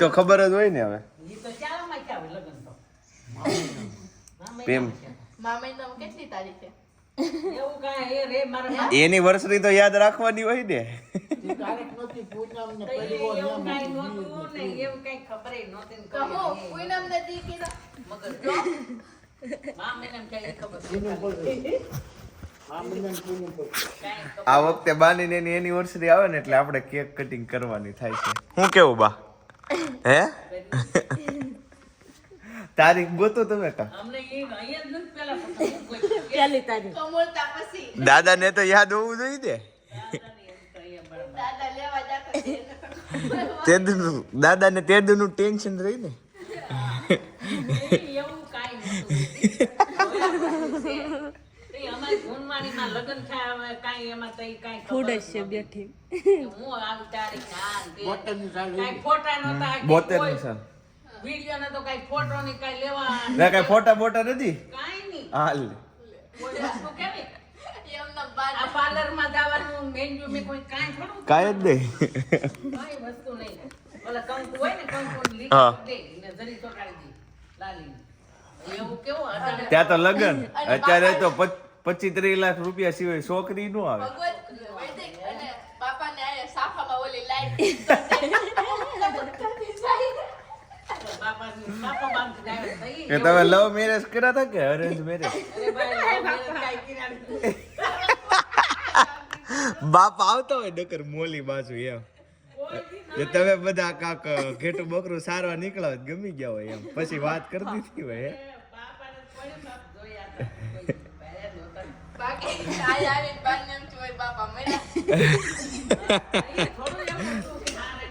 તો ખબર જ હોય ને હવે એનિવર્સરી તો યાદ રાખવાની હોય ને. આ વખતે બાની એની એનિવર્સરી આવે ને એટલે આપણે કેક કટિંગ કરવાની થાય છે. શું કેવું બા? હે તારીખ ગોતો તમે કા? દાદા ને તો યાદ હોવું જોઈએ ને. દાદા ને તેદુ નું ટેન્શન રહી ને. ફોટા બોટા નથી હાલ કાંઈ જ નહીં. ત્યાં તો લગન અત્યારે તો 25-30 લાખ રૂપિયા સિવાય છોકરી નો આવે. તમે લવ મેરેજ કર્યા હતા કે અરેન્જ મેરેજ? બાપ આવતો હોય નકર મોલી બાજુ એમ. તમે બધા કાક ઘેટું બકરું સારવા નીકળ્યા હોય ગમી ગયા હોય એમ પછી વાત કરી દીધી હોય.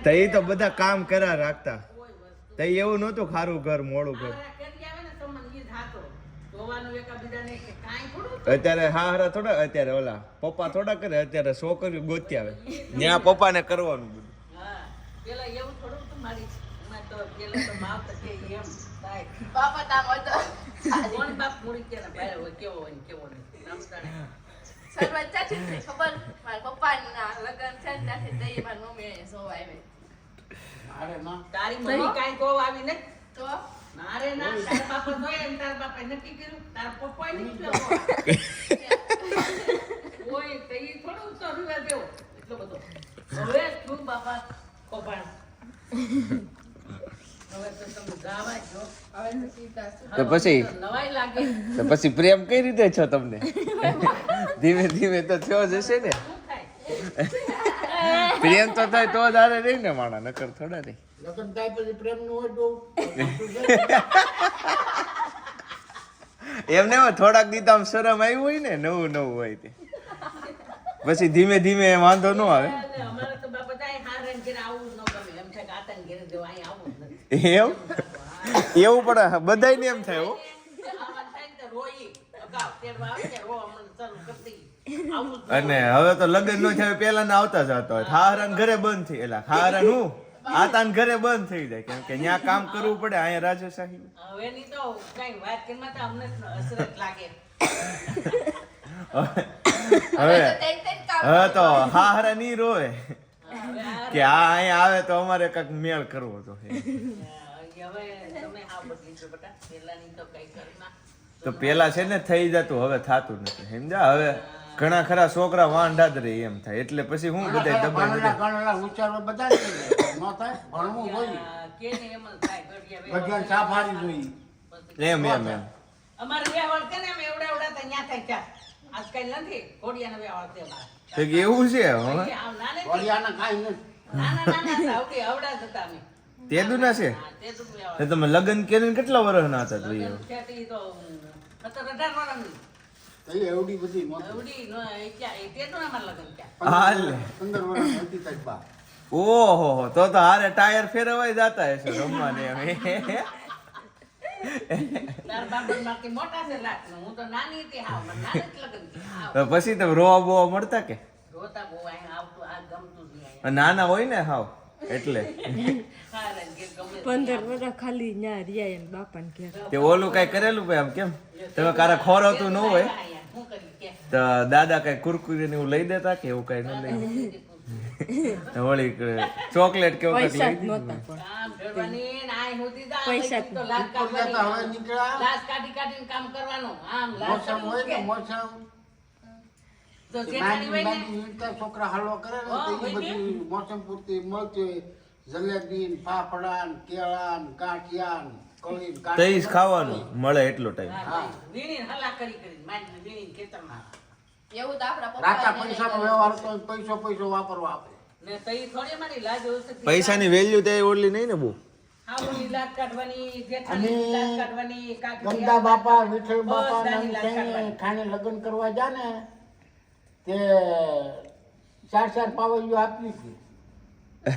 તો એ તો બધા કામ કરા રાખતા. તો એવું નતું ખારું ઘર મોડું ઘર. અત્યારે હારા થોડા અત્યારે ઓલા પપ્પા થોડા કરે. અત્યારે છોકરીઓ ગોતી આવે ત્યાં પપ્પા ને કરવાનું બધું. તારી મમ્મી કાઈ ગો આવી ને તો મારે ના તારા બાપા જોય એમ તારા બાપા નક્કી કર્યું તારા પપ્પા નહીં ઓય તઈ થોડું તો રૂવા દેવો એટલો બધો હવે તું બાપા કોપાણ હવે તો તમે ગાવા જો હવે તો સીતા તો પછી નવાઈ લાગે તો પછી પ્રેમ કઈ રીતે છો તમને? ધીમે ધીમે તો થયો જ હશે ને. પ્રેમ તો થાય તો જ હારે રહી ને માણા નકર થોડા નહીં. લગન થાય પછી પ્રેમ નું હોય તો એમને થોડાક દી તો આમ શરમ આવી હોય ને નવું નવું હોય તે પછી ધીમે ધીમે વાંધો ન આવે. અમારે તો બાપા થાય હારણ ઘરે આવું ન ગમે એમ થાય આતન ઘરે જો અહીં આવું નથી એમ એવું પણ બધાયને એમ થાય હો. અને હવે તો લગ્ન નો થાય પેલા ના આવતા જતા હોય. હારણ ઘરે બંધ થઈ એટલે હારણ હું આતાન ઘરે બંધ થઈ જાય કેમ કે ત્યાં કામ કરવું પડે. અહીંયા રાજશાહી હવે ની તો કઈ વાત કેમાં તો અમને અસરત લાગે. હવે તો હારા ની રોય કે આ અહીંયા આવે તો અમારે કઈક મેળ કરવો તો. તો પેલા છે ને થઈ જતું હવે થાતું નથી સમજા. હવે ઘણા ખરા છોકરા વાંઢા જ રહે એમ થાય એટલે પછી હું બધા દબાણ ઉચ્ચારો બધા ન થાય ભણવું જોઈએ ચા ફાડી જોઈએ એમ એમ એમ. અમારે વ્યવહાર કે ને એવડા એવડા તો ન્યા થાય ક્યાં આજકાલ નથી ઘોડિયાનો વ્યવહાર તે તો કે એવું છે વડિયાના કાંઈ નથી. આવડા જ હતા અમે તેદુ ના છે. તમે લગ્ન કરીને કેટલા વર્ષ ના હતા? એવડી બધી ઓહો તો હારે ટાયર ફેરવાય જતા હશે રમવાને એમ. પછી તો રોવા બોવા મળતા કે નાના હોય ને હાવ એટલે 15 વર્ષ ખાલી ન્યા રહ્યા એમ બાપા ને ઘેર. તે ઓલું કઈ કરેલું ભાઈ આમ કેમ તમે કારા ખોરાતું ન હોય તો દાદા કઈ કુરકુરી ને એવું લઈ દેતા કે એવું કઈ ન લઈ? હોળી ચોકલેટ કેવું કંઈક પૈસા લઈ જ દીધું. નહોતા પણ કામ કરવાની ને આય સુધી જા પૈસા તો લાજ ઉપર જતા હવે કાઢવાની નીકળ્યા લાજ કાઢીને કામ કરવાનું આમ લાજ મોસમ હોય ને મોસમ તો જેઠાણી હોય ને નાની છોકરા હલવો કરે ને તો હા, એ હોય ને. બધી મોસમ પૂરતી મળતી હોય જલેબી ને ફાફડા ને કેળા ને ગાંઠિયા ને કળી ને તો ઈ જ ખાવાનું મળે એટલો ટાઈમ. હા, વીણીને હલા કરી માંડીને વીણીને ખેતરમાં એવું તો આપણા પપ્પા રાતા પૈસાનો વ્યવહાર તો પૈસો વાપરવા આપે ને તો ઈ થોડી મારી લાજ ઓછી પૈસાની વેલ્યુ તે ઓલી નહીં ને બહુ. હાવની લાજ કાઢવાની જેઠાણીની લાજ કાઢવાની કાકડી ગંદા બાપા વિઠ્ઠલ બાપા બધાની લાજ નાની કાઢવાની. ખાને લગ્ન કરવા જા ને તે 4 પાવલીઓ આપી હતી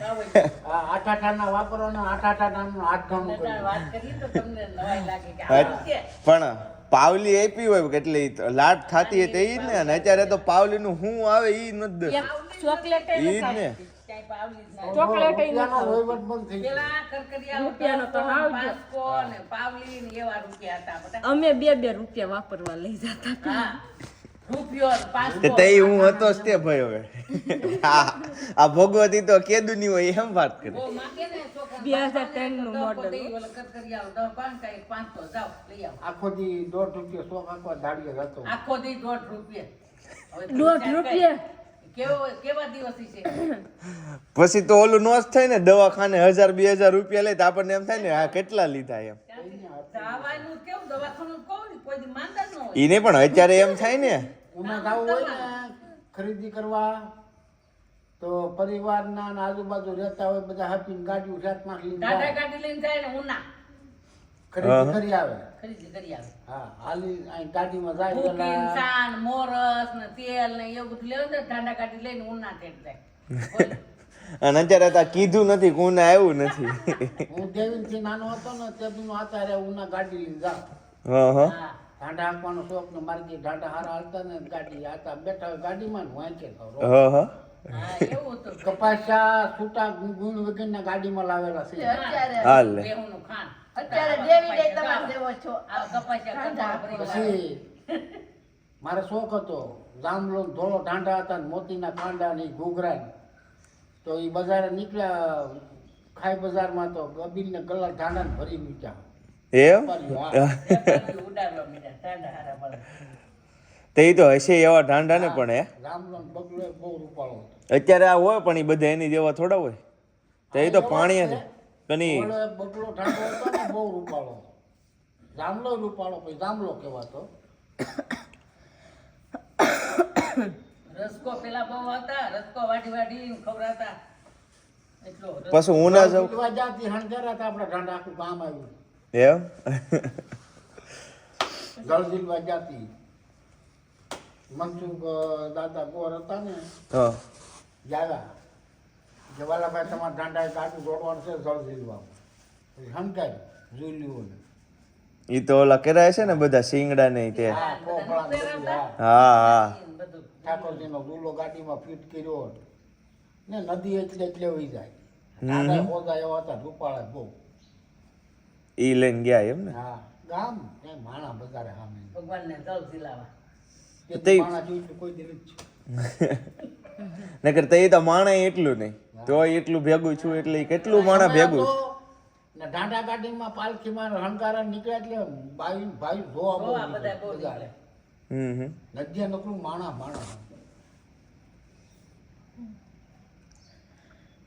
બાવળી. આ આઠાઠાના વાપરવાના આઠાઠાના હાથ ઘણું બધાને કર્યું વાત કરીએ તો તમને નવાઈ લાગે કે હા, આવું છે. પણ પાવલી આપી હોય કેટલી લાટ થતી હોય તે ઈ જ ને. અને અત્યારે તો પાવલીનું શું આવે ઈ નથી દે. એક ચોકલેટ ઈ જ ને. ક્યાંય પાવલી જ ના. ચોકલેટ ય રૂપિયાનો નહોતા. વહીવટ બંધ થઈ ગયો પેલા કરકરિયા રૂપિયાનો તો હાવ જ. પાંચસો ને પાવલી ને એવા રૂપિયા હતા બધા. અમે 2 રૂપિયા વાપરવા લઈ જતા હા. રૂપિયો ને પાંચસો. તે તઈ હું હતો જ તે ભાઈ હવે. આ ભગવતી તો કેદુની હોય એમ વાત કરે. બહુ માંગે ને છોકરા. 2003 નું model. કરકરિયા દસ પાંચ કાંઈ 500 જાઓ લઈ આવો. આખો દી 1.5 રૂપિયા શોખ આખો દાડીએ હતો આખો દી 1.5 રૂપિયા. હવે તમે 1.5 વિચાર રૂપિયા? કેવા દિવસી છે પછી તો ઓલું નો જ થાય ને દવાખાને 1000-2000 રૂપિયા લે તો આપણને એમ થાય ને આ કેટલા લીધા એમ. જવાનું કેવું દવાખાનું કહું ને કોઈ દી માંદા જ ન હોય. ઈ ને પણ અત્યારે એમ થાય ને ઉના જવું હોય ને ખરીદી કરવા તો પરિવારના ને આજુબાજુ રહેતા હોય બધા હાપીને ગાડીઓ 7-5 લઈને ટાટા જાય. ગાડી લઈને જાય ને ઉના ખરીદી કરી આવે ખરીદી કરી આવે. હા હાલી અહીં ગાડીમાં જાય ભૂકી, પેલા સાન, મોરસ ને તેલ ને એવું બધું લેવું ને ટાટા ગાડી લઈને ઉના તેડ જાય. બોલો. અને અત્યારે તો આ કીધું નથી કોને આવ્યું નથી. હું દેવીનથી નાનો હતો ને તે દીનો આતારે ઉના ગાડી લઈને જાઉં હા હા હા. ઢાંઢા હાંકવાનો શોખ ને મારી ઢાંઢા હારા હાલતા ને ગાડી આતા બેઠા હોય ગાડીમાં ને વાંચે તો હા હા હા, એવું હતું. કપાસિયા છૂટા ગુણ વગરના ગાડીમાં લાવેલા છે અત્યારે હાલ લે. બેહુંનું ખાંડ. અત્યારે દેવી દે તમારે જેવો છો આ કપાસિયા કંટાળા ભરી પછી મારે શોખ હતો જાંબલો ને ધોળો ઢાંઢા હતા ને મોતીના કાંડા ને ઈ ઘૂઘરા ને. તો એ બજારે નીકળ્યા ખાઈ બજારમાં તો ગબીલ ને ગલા ઢાંડા ને ભરી મૂક્યા એમ હા. વેપારીઓ ઉડાડવા મીડા, ટાંડા હારા પડે. તે ઈ તો હશે એવા ઢાંઢા ને પણ હે જાંબલો ને બગલો એ બહુ રૂપાળો હતો અત્યારે આ હોય પણ ઈ બધા એની જેવા થોડા હોય. તે ઈ તો પાણી છે કની ઓલો એક બગલો ઢાંઢો હતો ને બહુ રૂપાળો જાંબલો રૂપાળો પછી જાંબલો કહેવાતો રસકો પેલા બહુ હતા, રસકો વાટી વાટી ખવડાવતા. એટલો રસ- પછી હું ના જાઉં ઉઠવા જાતી હણગારા હતા આપણા ઢાંઢા આખું કામ આવ્યું એમ. જળજીલવા જાતી મનસુખ દાદા ગોર હતા ને હા જાવા કે વાલાભાઈ તમારા ઢાંઢા ગાડું દોડવાનું છે જળજીલવા પછી હણગાય ઝૂલ્યું ને ઈ તો ઓલા કરાય છે ને બધા શિંગડા ને ઈ તે. હા કોપળા ને બધું, હા હા હા બધું. ઠાકોરજીનો દૂલો ગાડીમાં ફિટ કર્યો ને નદી એટલે વહી જાય ઢાંઢા હોદા એવા હતા રૂપાળા બહુ ઈ લઈને ગયા એમ ને. હા ગામ એ માણા બજારે સામે ભગવાનને જલ ઝીલાવા. તે માણા જોયું તો કોઈ દિન જ છે નકર તે તો માણે એટલું નહીં તો એટલું ભેગું છું એટલે ઈ કેટલું માણા ભેગું. ને ઢાંઢા ગાડીમાં પાલખીમાં હંકારા નીકળ્યા એટલે ભાઈ જોવા બહુ જોવા બધા બહુ બજારે. હમ નદીયા નકરું માણા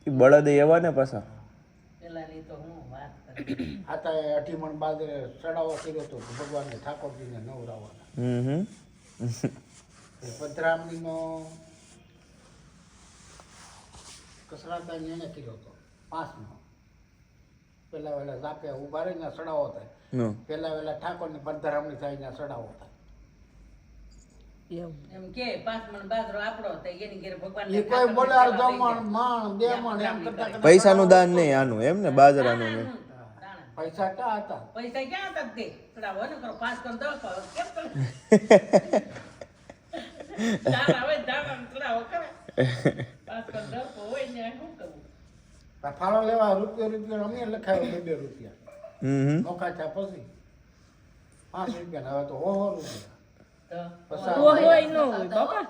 ઈ બળદ એવા ને પાછા. પેલાની તો હું વાત કરું. આતા અઠીમણ બાદ ચડાવો કર્યો હતો ભગવાનને ઠાકોરજીને નવરાવવાના હમ પધરામણીનો કસરાતા એને કર્યો હતો 5નો પેલા વેલા જાપે ઉભા રહી ને ચડાવો થાય નો પેલા વેલા ઠાકોરની પધરામણી થાય ને ચડાવો થાય એવું એમ કે 5 મણ બાજરો આપણો તો એની ઘેર ભગવાનને એ કોઈ બોલે અડધો મણ મણ 2 મણ એમ કરતા કરતા પૈસાનું દાન નહીં આનું એમ ને બાજરાનું ને. તાણે. પૈસા ક્યાં હતા પૈસા ક્યાં હતા તે ચડાવો ને કરો 5 કર 10 કર કેમ કરે દાન આવે દાન ચડાવો કરે 5 કર 10 હોય ને શું કરવું. આ ફાળો લેવા રૂપિયો અમે લખાયો 2 રૂપિયા હમ નોખા થયા પછી 5 રૂપિયા હવે તો 100 રૂપિયા તો પચાસ. તો હોય ન હોય બાપા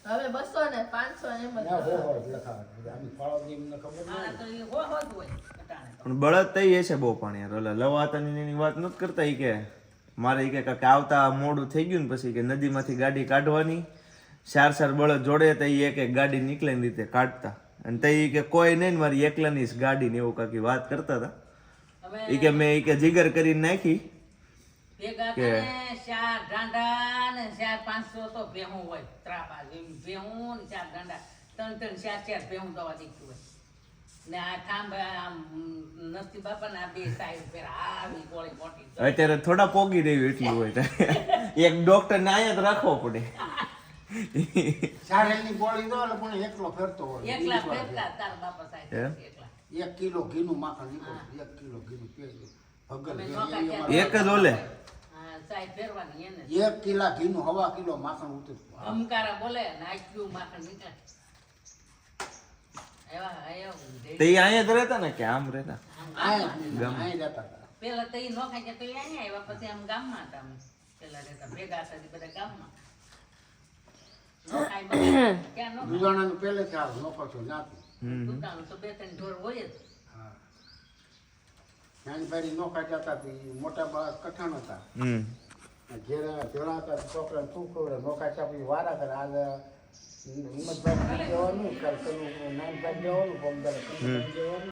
હવે 200 ને 500 ને એમ જ ના, હો જ લખાવે. આની ફાળવણી એમને ખબર ન મારે હોય. તો ઈ હો જ હોય અટાણે તો. પણ બળદ તઈ હશે બહુ પણ યાર ઓલા લવાતાની એની વાત નથી કરતા ઈ કે મારે ઈ કે આવતા મોડું થઈ ગયું ને પછી કે નદીમાંથી ગાડી કાઢવાની 4 બળદ જોડે તો ઈ એક ગાડી નીકળે ને રીતે કાઢતા અને તઈ ઈ કે કોઈ નહીં ને મારી એકલાની જ ગાડી ને એવું કાકી વાત કરતા હતા હવે ઈ કે મેં ઈ કે જીગર કરીને નાખી ભેગા કરે 4 ઢાંડા ને 4-500 તો ભેહું હોય ત્રાપા જેવી ભેહું ને 4 ઢાંડા 3-4 ભેહું દવા દીધી હોય ને આ થાંભ આમ નસ્તી બાપા ના બે સાઈડ ફેર આવી ગોળી મોટી અત્યારે થોડા પોગી રહ્યું એટલું હોય તો એક ડોક્ટર ને અહીંયા જ રાખવો પડે સારેલની ગોળી દો એટલે પણ એકલો ફેરતો હોય. એકલા ફેરતા તાર બાપા સાઈડ એકલા 1 કિલો ઘીનું માખણ નીકળે. 1 કિલો ઘીનું પેલું. ભગર અમે ઘી નોખા લઈ ક્યાં એક જ ઓલે હા સાઈડ ફેરવાની એને 1 કિલા ઘીનું 1.5 કિલો માખણ ઉતરતું. અમકારા બોલે ને આટલું માખણ નીકળે એવા આયો તો ઈ અહીંયા જ રહેતા ને કે આમ રહેતા અહીં જતા હતા. પેલા તો ઈ નોખા કે તો ઈ અહીંયા આવ્યા પછી આમ ગામમાં હતા અમે પેલા રહેતા ભેગા હતા તે બધા ગામમાં નોખાઈ માં ક્યાં નોખા દુધાણાનું પહેલેથી આ નોખો છો ત્યાંથી. દુકાન તો 2-3 ઢોર હોય જ હા. નાની બારી નોખા જતા હતી. મોટા બા કઠણ હતા. હમ ઘેરે ભેળા હતા છોકરાને શું ખબર નોખા ચાપી વારા કરે. આ હિંમતભાઈ જવાનું કાલ પેલું નાનભાઈ જવાનું પમદાર જવાનું